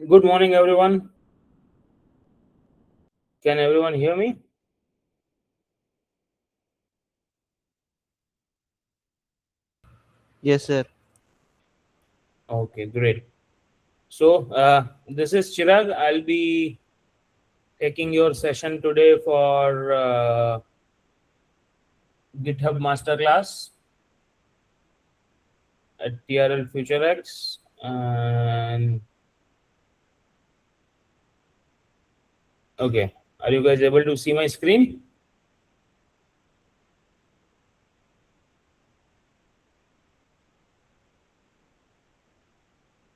Good morning, everyone. Can everyone hear me? Yes, sir. Okay, great. So, this is Chirag. I'll be taking your session today for GitHub Master Class at TRL FutureX. And okay, are you guys able to see my screen?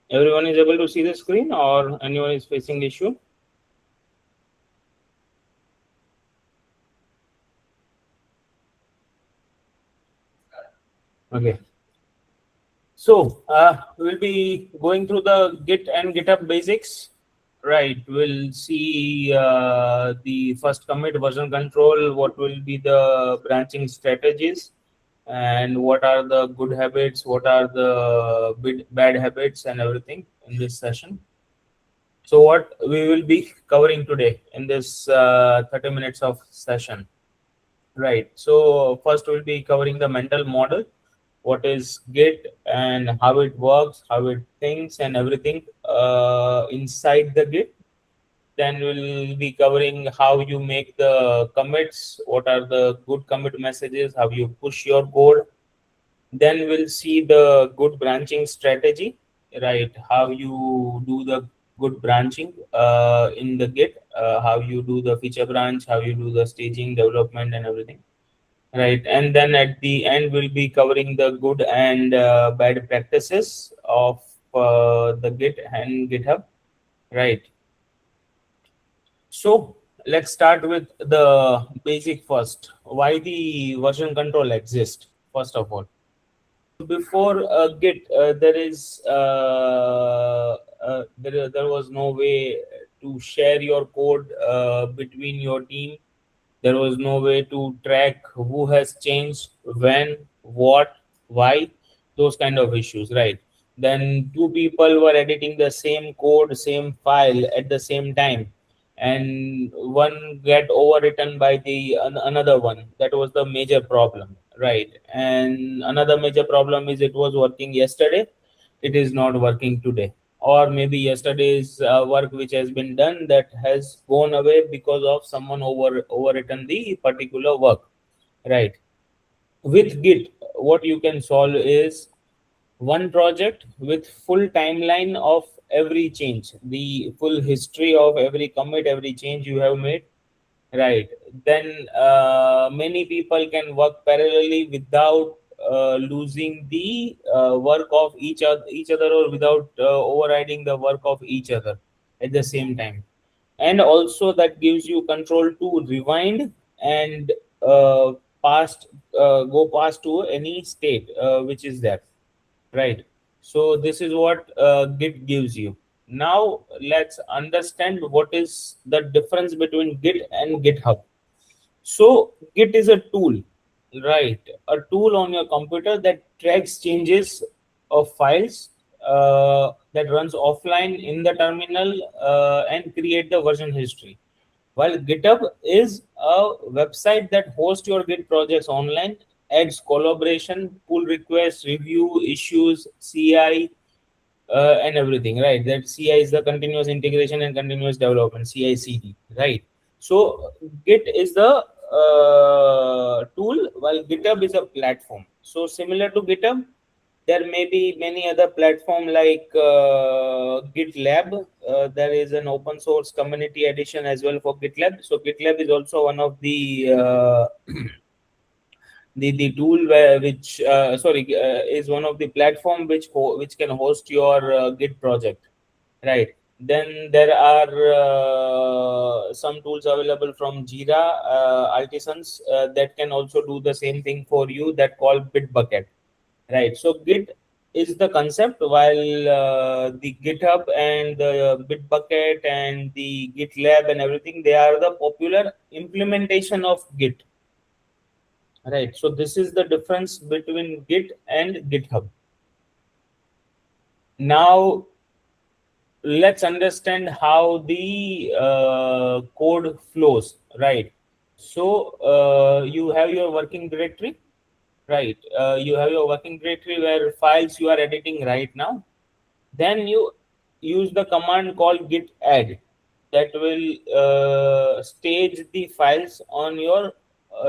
Everyone is able to see the screen, or anyone is facing issue? Okay. So, we'll be going through the Git and GitHub basics. Right. We'll see the first commit version control, what will be the branching strategies, and what are the good habits, what are the bad habits, and everything in this session. So, what we will be covering today in this 30 minutes of session. Right. So, first we'll be covering the mental model, what is Git and how it works, how it thinks, and everything inside the Git. Then we'll be covering how you make the commits, what are the good commit messages, how you push your code. Then we'll see the good branching strategy, right? How you do the good branching in the Git, how you do the feature branch, how you do the staging, development, and everything, right? And then at the end, we'll be covering the good and bad practices of the Git and GitHub, right? So let's start with the basic first. Why the version control exists, first of all. Before Git, there was no way to share your code between your team. There was no way to track who has changed, when, what, why, those kind of issues, right? Then two people were editing the same code, same file at the same time, and one get overwritten by the another one. That was the major problem, right? And another major problem is it was working yesterday, it is not working today, or maybe yesterday's work which has been done that has gone away because of someone overwritten the particular work, right? With Git, what you can solve is one project with full timeline of every change, the full history of every commit, every change you have made, right? Then many people can work parallelly without losing the work of each other, or without overriding the work of each other at the same time. And also that gives you control to rewind and uh, past go past to any state which is there, right? So this is what Git gives you. Now let's understand what is the difference between Git and GitHub. So Git is a tool, right? A tool on your computer that tracks changes of files, that runs offline in the terminal, and create the version history. While GitHub is a website that hosts your Git projects online, adds collaboration, pull requests, review issues, CI, and everything, right? That CI is the continuous integration and continuous development, CI/CD, right? So Git is the tool, while GitHub is a platform. So similar to GitHub, there may be many other platform like GitLab. There is an open source community edition as well for GitLab. So GitLab is also one of the the tool which sorry is one of the platform which can host your Git project, right? Then there are some tools available from Jira, artisans that can also do the same thing for you, that call Bitbucket, right? So Git is the concept, while the GitHub and the Bitbucket and the GitLab and everything, they are the popular implementation of Git, right? So this is the difference between Git and GitHub. Now let's understand how the code flows, right? So you have your working directory, right? You have your working directory where files you are editing right now. Then you use the command called Git Add that will stage the files on your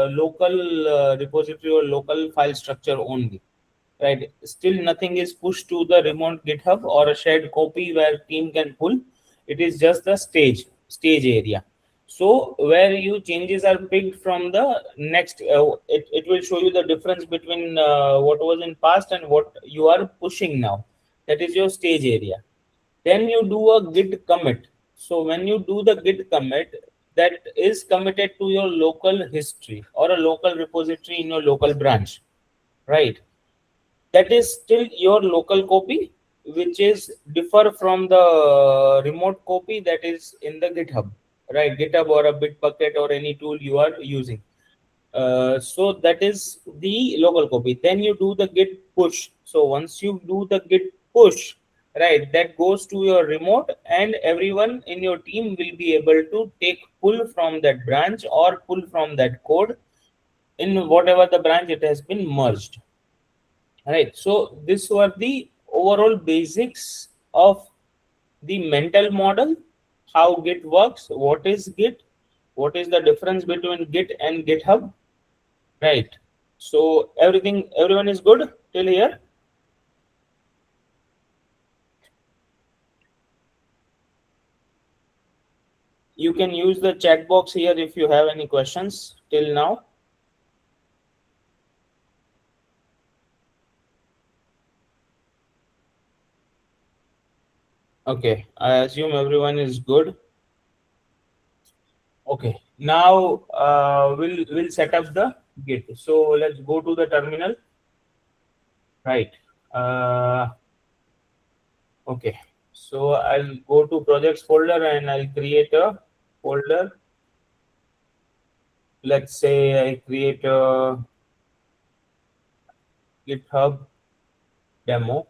local repository or local file structure only, right? Still nothing is pushed to the remote GitHub or a shared copy where team can pull. It is just the stage area. So where you changes are picked from the next, it will show you the difference between what was in past and what you are pushing now. That is your stage area. Then you do a git commit. So when you do the git commit, that is committed to your local history or a local repository in your local branch, right? That is still your local copy, which is differ from the remote copy that is in the GitHub, right? GitHub or a Bitbucket or any tool you are using. So that is the local copy. Then you do the git push. So once you do the git push, right, that goes to your remote, and everyone in your team will be able to take pull from that branch or pull from that code in whatever the branch it has been merged. Right. So this were the overall basics of the mental model, how Git works, what is Git, what is the difference between Git and GitHub. Right. So everyone is good till here. You can use the chat box here if you have any questions till now. Okay, I assume everyone is good. Okay, now we'll set up the Git. So let's go to the terminal. Right. Uh, okay. So I'll go to projects folder and I'll create a folder. Let's say I create a GitHub demo.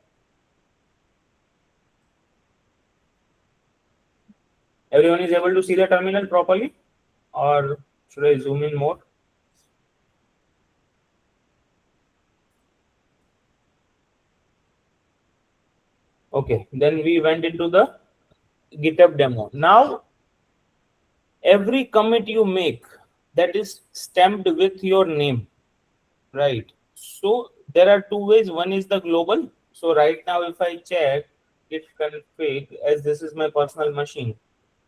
Everyone is able to see the terminal properly, or should I zoom in more? Okay, then we went into the GitHub demo. Now, every commit you make that is stamped with your name, right? So there are two ways. One is the global. So right now, if I check git config, as this is my personal machine,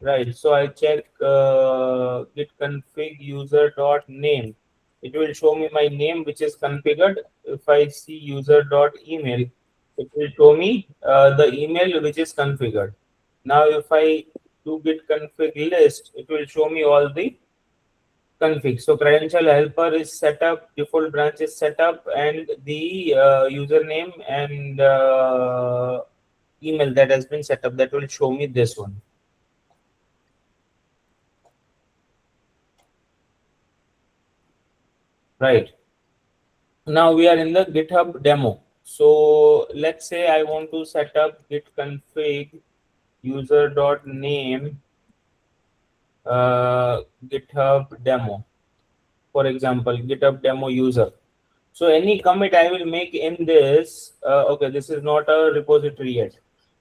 right? So I check git config user dot name. It will show me my name, which is configured. If I see user dot email, it will show me the email which is configured. Now, if I do git config list, it will show me all the config. So credential helper is set up, default branch is set up, and the username and email that has been set up, that will show me this one. Right. Now we are in the GitHub demo. So let's say I want to set up git config user.name GitHub demo. For example, GitHub demo user. So any commit I will make in this, okay, this is not a repository yet,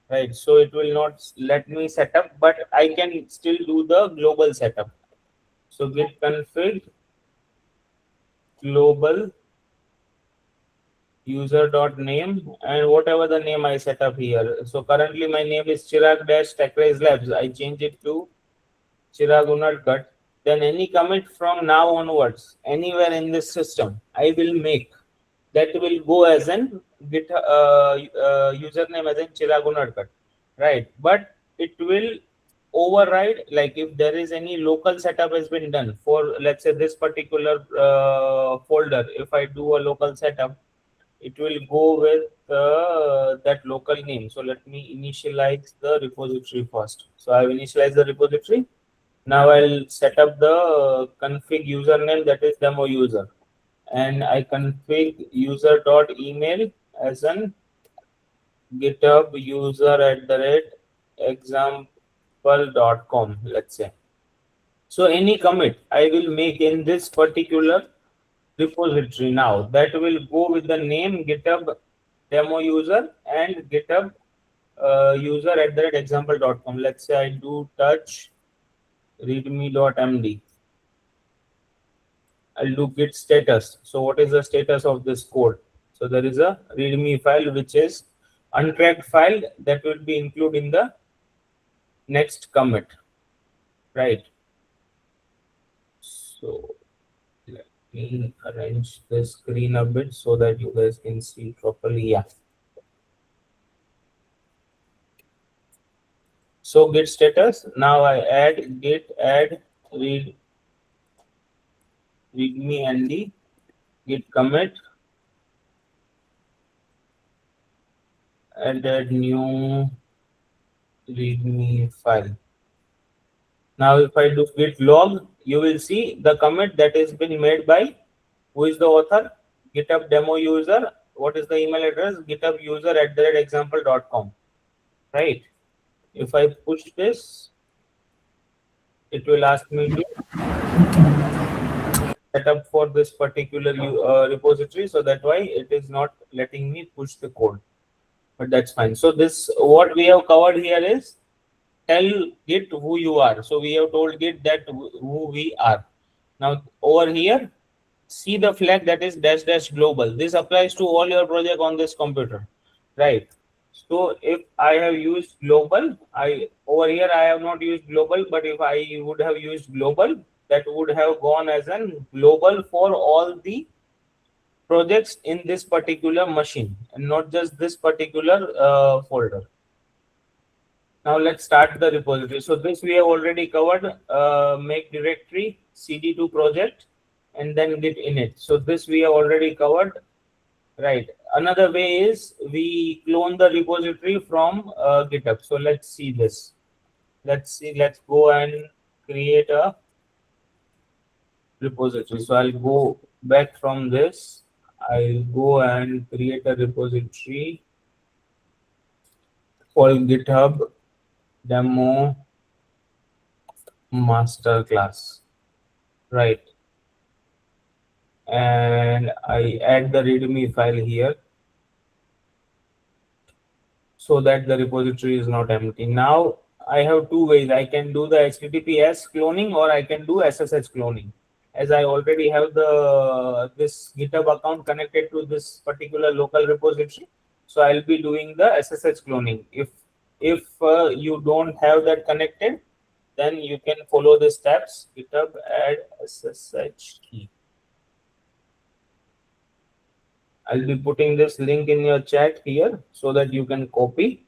right? So it will not let me set up, but I can still do the global setup. So git config global user.name and whatever the name I set up here. So currently my name is Chirag Techrays Labs. I change it to Chirag Unadkat. Then any commit from now onwards, anywhere in this system, I will make, that will go as an Git username as in Chirag Unadkat, right? But it will override, like if there is any local setup has been done for, let's say, this particular folder. If I do a local setup, it will go with that local name. So let me initialize the repository first. So I've initialized the repository. Now I'll set up the config username, that is demo user, and I config user.email as an GitHub user example.com, let's say. So any commit I will make in this particular repository now, that will go with the name GitHub demo user and GitHub user at that example.com. Let's say I do touch readme.md. I'll do git status. So what is the status of this code? So there is a readme file which is untracked file that will be included in the next commit, right? So let me arrange the screen a bit so that you guys can see properly. Yeah. So git status. Now I add git add readme and the git commit, add that new readme file. Now if I do git log, you will see the commit that has been made by who is the author? GitHub demo user. What is the email address? GitHub user at the example.com. Right. If I push this, it will ask me to set up for this particular repository. So that's why it is not letting me push the code. But that's fine. So this, what we have covered here is tell Git who you are. So we have told Git that who we are. Now over here, see the flag that is dash dash global. This applies to all your project on this computer, right? So if I have used global, I over here I have not used global, but if I would have used global, that would have gone as an global for all the projects in this particular machine and not just this particular folder. Now let's start the repository. So this we have already covered, make directory, cd to project, and then git init. So this we have already covered, right? Another way is we clone the repository from GitHub. So let's see this. Let's go and create a repository. So I'll go back from this. I'll go and create a repository called GitHub Demo Master Class, right? And I add the readme file here so that the repository is not empty. Now I have two ways. I can do the HTTPS cloning or I can do SSH cloning. As I already have this GitHub account connected to this particular local repository, so I'll be doing the SSH cloning. If you don't have that connected, then you can follow the steps. GitHub add SSH key. I'll be putting this link in your chat here so that you can copy,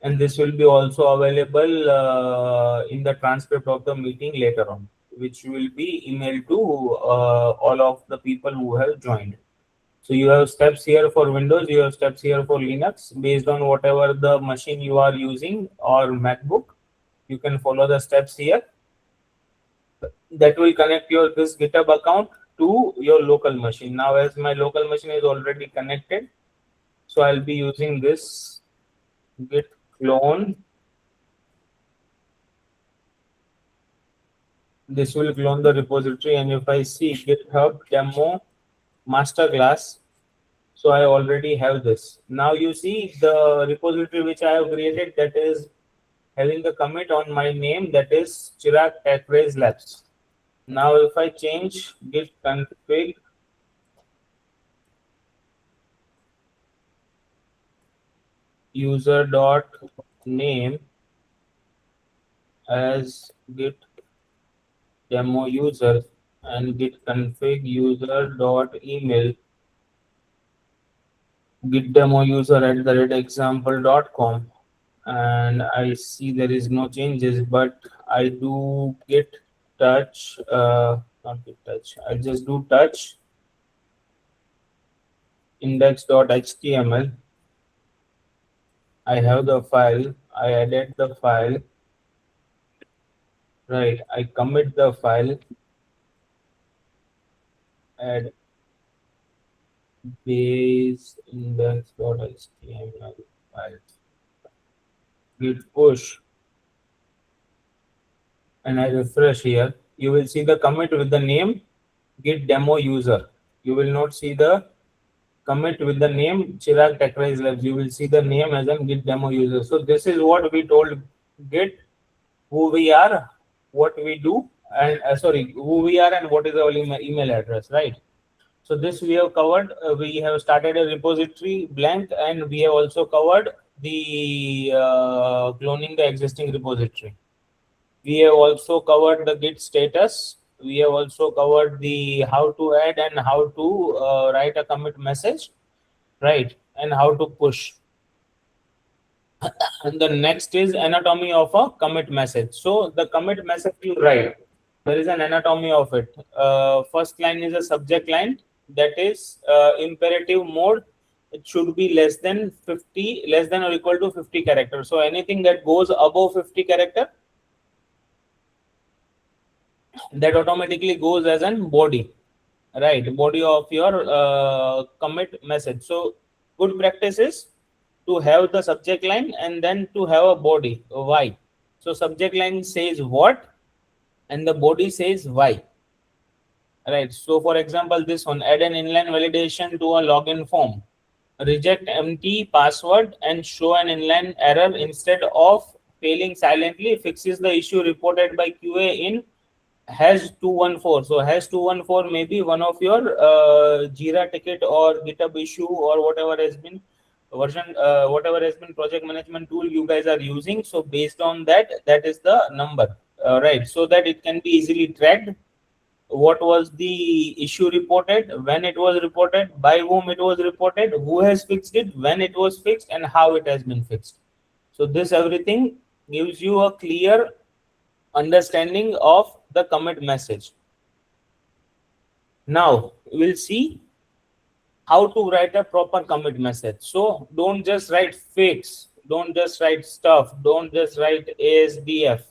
and this will be also available in the transcript of the meeting later on, which will be emailed to all of the people who have joined. So you have steps here for Windows, you have steps here for Linux. Based on whatever the machine you are using or MacBook, you can follow the steps here. That will connect your this GitHub account to your local machine. Now as my local machine is already connected, so I'll be using this git clone. This will clone the repository, and if I see GitHub demo master class, so I already have this. Now you see the repository which I have created, that is having the commit on my name, that is Chirag Techrays Labs. Now if I change git config user dot name as git demo user and git config user dot email git demo user at the example.com, and I see there is no changes, but I do git touch, not git touch, I just do touch index.html. I have the file, I added the file, right? I commit the file, add base index.html file. git push, and I refresh here, you will see the commit with the name git demo user. You will not see the commit with the name Chirag Techrays Labs. You will see the name as a git demo user. So this is what we told Git, who we are, what we do, and sorry, who we are and what is our email address, right? So this we have covered. We have started a repository blank, and we have also covered the cloning the existing repository. We have also covered the Git status. We have also covered the how to add and how to write a commit message, right? And how to push. And the next is anatomy of a commit message. So the commit message you write, there is an anatomy of it. First line is a subject line, that is imperative mode. It should be less than 50, less than or equal to 50 characters. So anything that goes above 50 character, that automatically goes as an body, right? Body of your commit message. So good practice is to have the subject line and then to have a body. Why? So subject line says what and the body says why, right? So for example, this one, add an inline validation to a login form, reject empty password and show an inline error instead of failing silently, fixes the issue reported by QA in has 214. So has 214 maybe one of your Jira ticket or GitHub issue or whatever has been version, whatever has been project management tool you guys are using. So based on that, that is the number, right? So that it can be easily tracked. What was the issue reported, when it was reported, by whom it was reported, who has fixed it, when it was fixed, and how it has been fixed. So this everything gives you a clear understanding of the commit message. Now we'll see how to write a proper commit message. So don't just write fix, don't just write stuff, don't just write ASDF,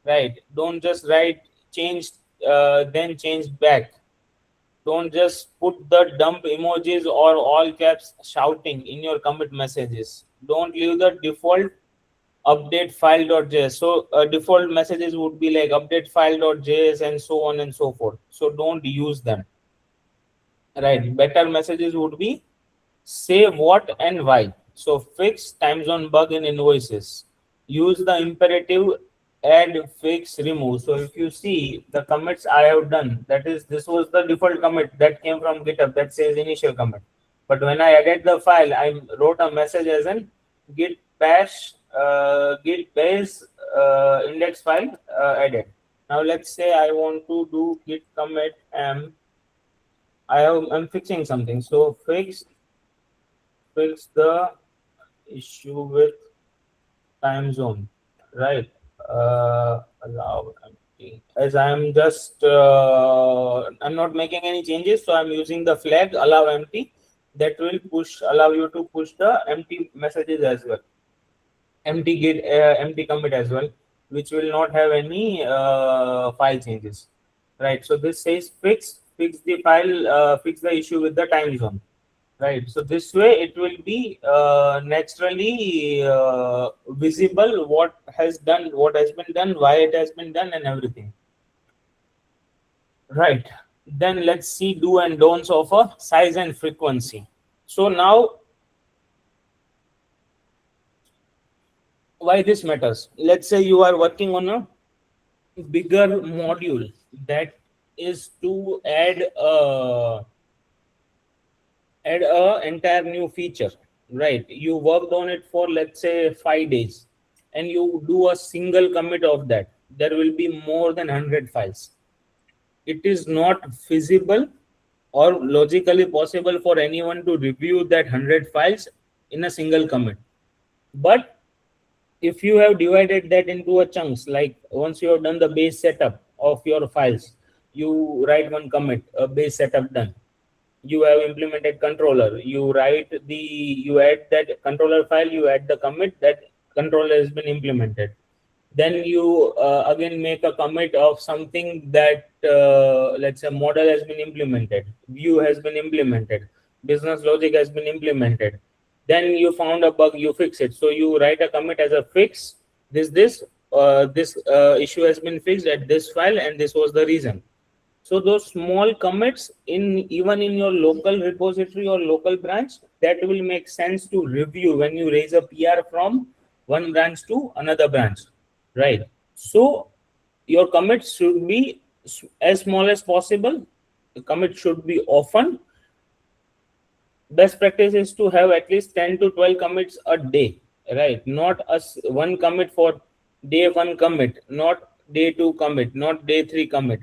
right? Don't just write change, then change back. Don't just put the dump emojis or all caps shouting in your commit messages. Don't leave the default update file.js. So default messages would be like update file.js and so on and so forth. So don't use them, right? Better messages would be say what and why. So fix time zone bug in invoices. Use the imperative add, fix, remove. So if you see the commits I have done, that is, this was the default commit that came from GitHub that says initial commit. But when I added the file, I wrote a message as an git bash, git base index file added. Now let's say I want to do git commit I'm fixing something. So fix the issue with time zone, right? Allow empty. As I'm just I'm not making any changes, so I'm using the flag allow empty. That will allow you to push the empty messages as well, empty git empty commit as well, which will not have any file changes, right? So this says fix the file, fix the issue with the time zone, right? So this way it will be naturally visible what has been done, why it has been done, and everything, right? Then let's see do and don'ts of a size and frequency. So now why this matters, let's say you are working on a bigger module that is to add a entire new feature, right? You worked on it for let's say 5 days and you do a single commit of that, there will be more than 100 files. It is not feasible or logically possible for anyone to review that 100 files in a single commit. But if you have divided that into a chunks, like once you have done the base setup of your files, you write one commit, a base setup done. You have implemented controller, you add that controller file, you add the commit that controller has been implemented. Then you again make a commit of something that let's say model has been implemented, view has been implemented, business logic has been implemented. then you found a bug, you fix it. So you write a commit as a fix. This issue has been fixed at this file, and this was the reason. So those small commits even in your local repository or local branch, that will make sense to review when you raise a PR from one branch to another branch, right? So your commits should be as small as possible. The commit should be often. Best practice is to have at least 10 to 12 commits a day, right? Not one commit for day one commit, not day two commit, not day three commit.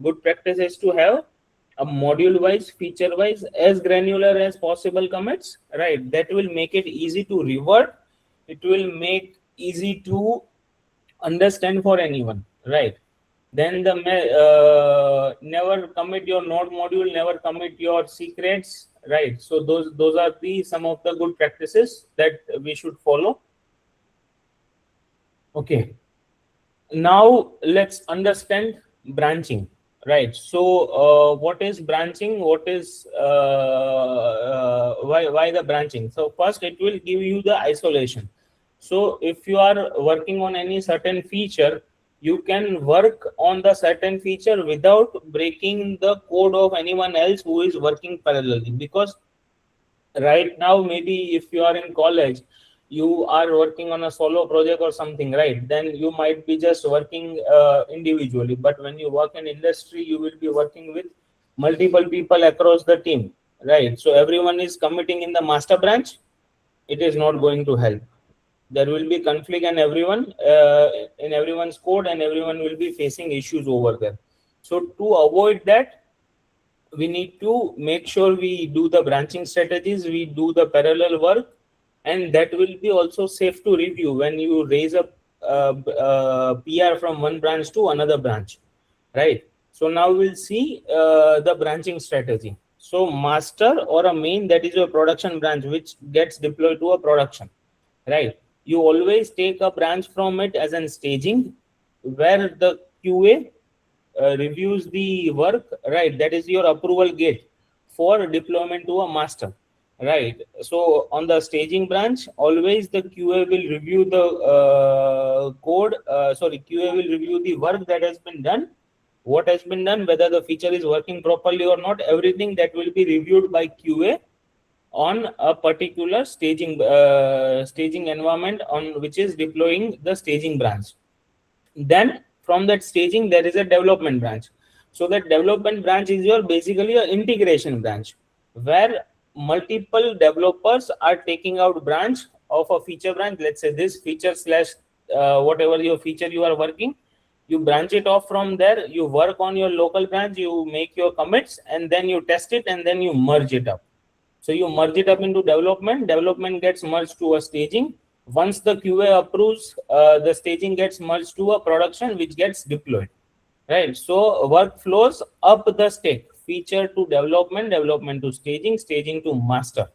Good practice is to have a module wise, feature wise, as granular as possible commits, right? That will make it easy to revert. It will make easy to understand for anyone, right? Then never commit your node module, never commit your secrets, right? So those are the some of the good practices that we should follow. Okay, now let's understand branching, right? So what is branching? What is why the branching? So first, it will give you the isolation. So if you are working on any certain feature, you can work on the certain feature without breaking the code of anyone else who is working parallelly. Because right now, maybe if you are in college, you are working on a solo project or something, right? Then you might be just working individually. But when you work in industry, you will be working with multiple people across the team, right? So everyone is committing in the master branch. It is not going to help. There will be conflict and everyone in everyone's code, and everyone will be facing issues over there. So to avoid that, we need to make sure we do the branching strategies, we do the parallel work, and that will be also safe to review when you raise a PR from one branch to another branch, right? So now we'll see the branching strategy. So master or a main, that is your production branch, which gets deployed to a production, right? You always take a branch from it as an staging, where the QA reviews the work, right? That is your approval gate for deployment to a master, right? So on the staging branch, always the QA will review the QA will review the work that has been done, what has been done, whether the feature is working properly or not. Everything that will be reviewed by QA on a particular staging environment on which is deploying the staging branch. Then from that staging, there is a development branch. So that development branch is your basically an integration branch, where multiple developers are taking out branch of a feature branch. Let's say this feature slash whatever your feature you are working, you branch it off from there, you work on your local branch, you make your commits, and then you test it, and then you merge it up. So you merge it up into development gets merged to a staging. Once the QA approves, the staging gets merged to a production, which gets deployed, right? So workflows up the stack, feature to development to staging to master,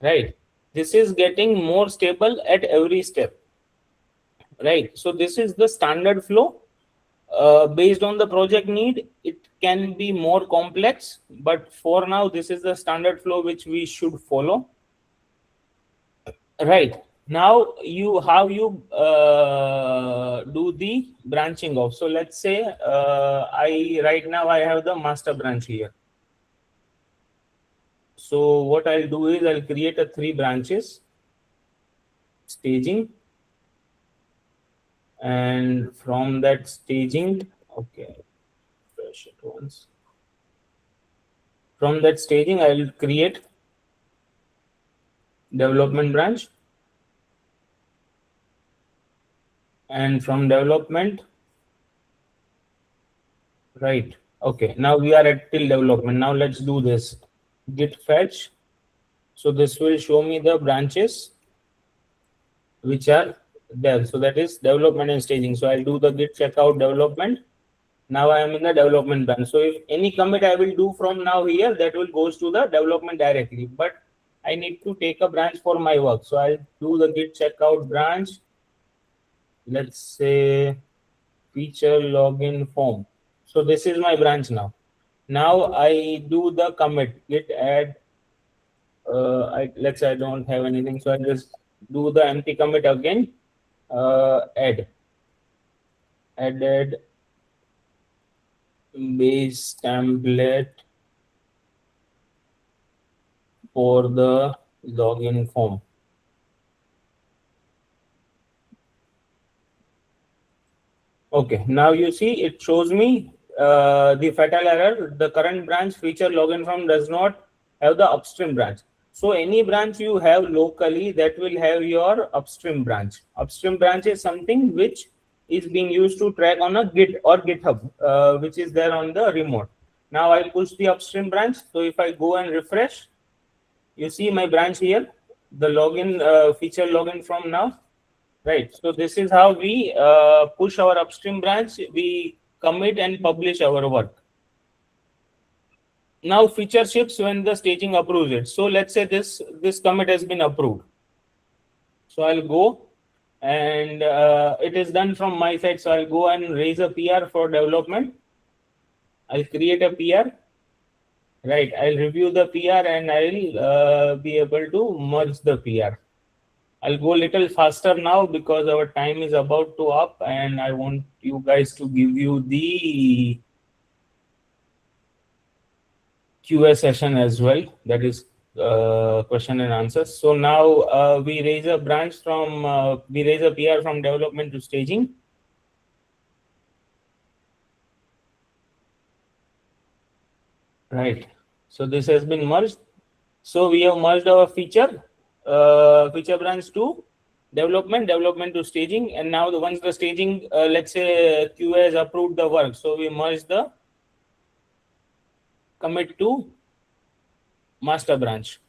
right? This is getting more stable at every step, right? So this is the standard flow. Based on the project need, it can be more complex, but for now, this is the standard flow which we should follow. Right now, how you do the branching off. So let's say right now I have the master branch here. So what I'll do is I'll create a 3 branches, staging, and from that staging, okay, fresh it once. From that staging, I'll create development branch, and from development, right? Okay, now we are at till development. Now let's do this git fetch. So this will show me the branches which are there. So that is development and staging. So I'll do the git checkout development. Now I am in the development branch. So if any commit I will do from now here, that will goes to the development directly. But I need to take a branch for my work. So I'll do the git checkout branch. Let's say feature login form. So this is my branch now. Now I do the commit git add let's say I don't have anything, so I just do the empty commit again. Added base template for the login form. Okay, now you see it shows me the fatal error. The current branch feature login form does not have the upstream branch. So any branch you have locally, that will have your upstream branch. Upstream branch is something which is being used to track on a Git or GitHub, which is there on the remote. Now I push the upstream branch. So if I go and refresh, you see my branch here, the login feature login from now. Right. So this is how we push our upstream branch. We commit and publish our work. Now feature ships when the staging approves it. So let's say this commit has been approved. So I'll go and it is done from my side. So I'll go and raise a PR for development. I'll create a PR. Right. I'll review the PR and I'll be able to merge the PR. I'll go a little faster now because our time is about to up and I want you guys to give you the QA session as well. That is question and answers. So now we raise a branch from, we raise a PR from development to staging. Right. So this has been merged. So we have merged our feature branch to development to staging, and now once the staging, let's say QA has approved the work, so we merge the commit to master branch.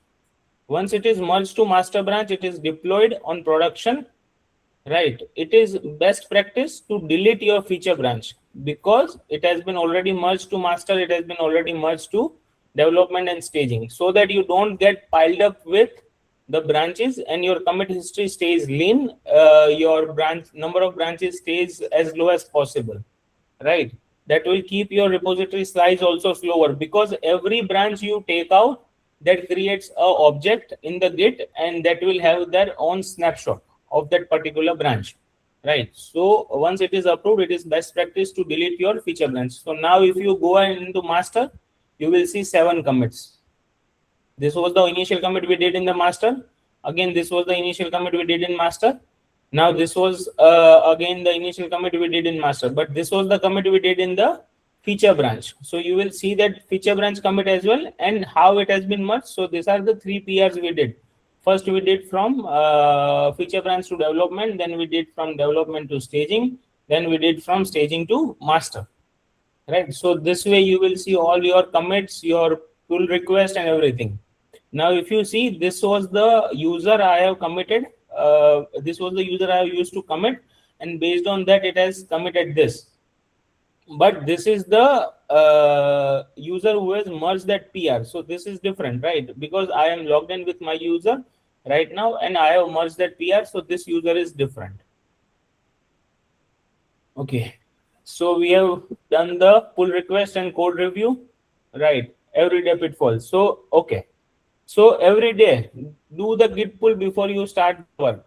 Once it is merged to master branch, it is deployed on production. Right, it is best practice to delete your feature branch because it has been already merged to master, it has been already merged to development and staging, so that you don't get piled up with the branches and your commit history stays lean, your branch number of branches stays as low as possible. Right, that will keep your repository size also slower because every branch you take out, that creates a object in the Git and that will have their own snapshot of that particular branch. Right, so once it is approved, it is best practice to delete your feature branch. So now if you go into master, you will see 7 commits. This was the initial commit we did in the master. Again, this was the initial commit we did in master. Now this was again the initial commit we did in master, but this was the commit we did in the feature branch. So you will see that feature branch commit as well and how it has been merged. So these are the 3 PRs we did. First we did from feature branch to development, then we did from development to staging, then we did from staging to master. Right, so this way you will see all your commits, your pull request and everything. Now if you see, this was the user I have committed, this was the user I have used to commit, and based on that it has committed this. But this is the user who has merged that PR. So this is different, right? Because I am logged in with my user right now and I have merged that PR. So this user is different. Okay. So we have done the pull request and code review, right? Everyday pitfalls. So, okay. So every day, do the Git pull before you start work.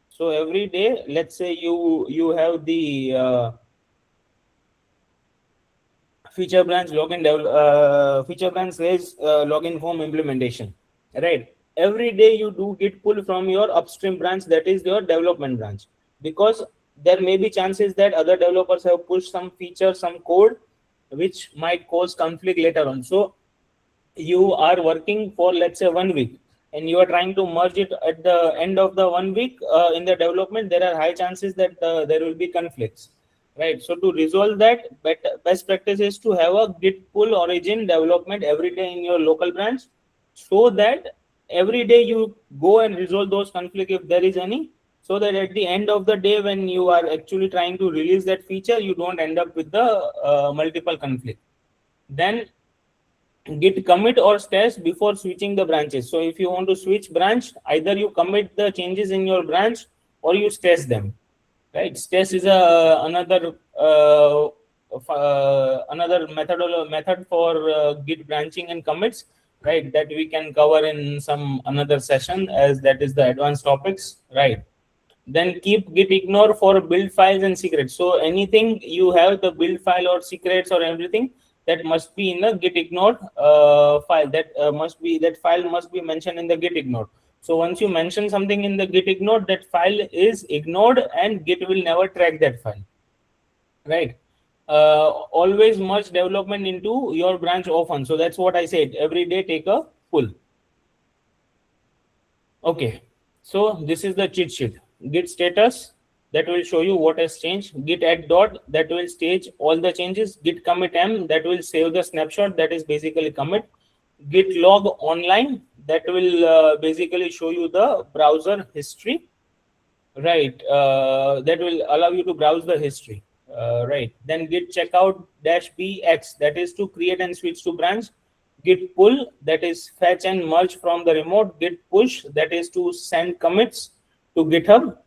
So every day, let's say you have the feature branch login feature branch says login form implementation, right? Every day you do Git pull from your upstream branch, that is your development branch, because there may be chances that other developers have pushed some feature, some code, which might cause conflict later on. So you are working for, let's say, 1 week and you are trying to merge it at the end of the 1 week in the development, there are high chances that there will be conflicts, right? So to resolve that, best practice is to have a Git pull origin development every day in your local branch, so that every day you go and resolve those conflicts if there is any, so that at the end of the day when you are actually trying to release that feature, you don't end up with the multiple conflict. Then Git commit or stash before switching the branches. So if you want to switch branch, either you commit the changes in your branch or you stash them, right? Stash is another method for Git branching and commits. right? That we can cover in some another session, as that is the advanced topics, right? Then keep git ignore for build files and secrets. So anything you have the build file or secrets or everything, that must be in the git ignore file. That must be, that file must be mentioned in the git ignore. So once you mention something in the git ignore, that file is ignored and git will never track that file, right? Always merge development into your branch often. So that's what I said, every day take a pull. Okay, so this is the cheat sheet. Git status, that will show you what has changed. Git add dot, that will stage all the changes. Git commit m, that will save the snapshot, that is basically commit. Git log online, that will basically show you the browser history, right? That will allow you to browse the history, right? Then git checkout dash bx, that is to create and switch to branch. Git pull, that is fetch and merge from the remote. Git push, that is to send commits to GitHub.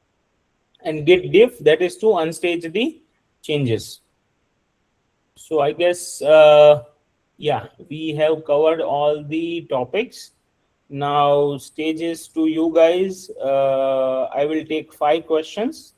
And git diff, that is to unstage the changes. So I guess, yeah, we have covered all the topics. Now stages to you guys. I will take 5 questions.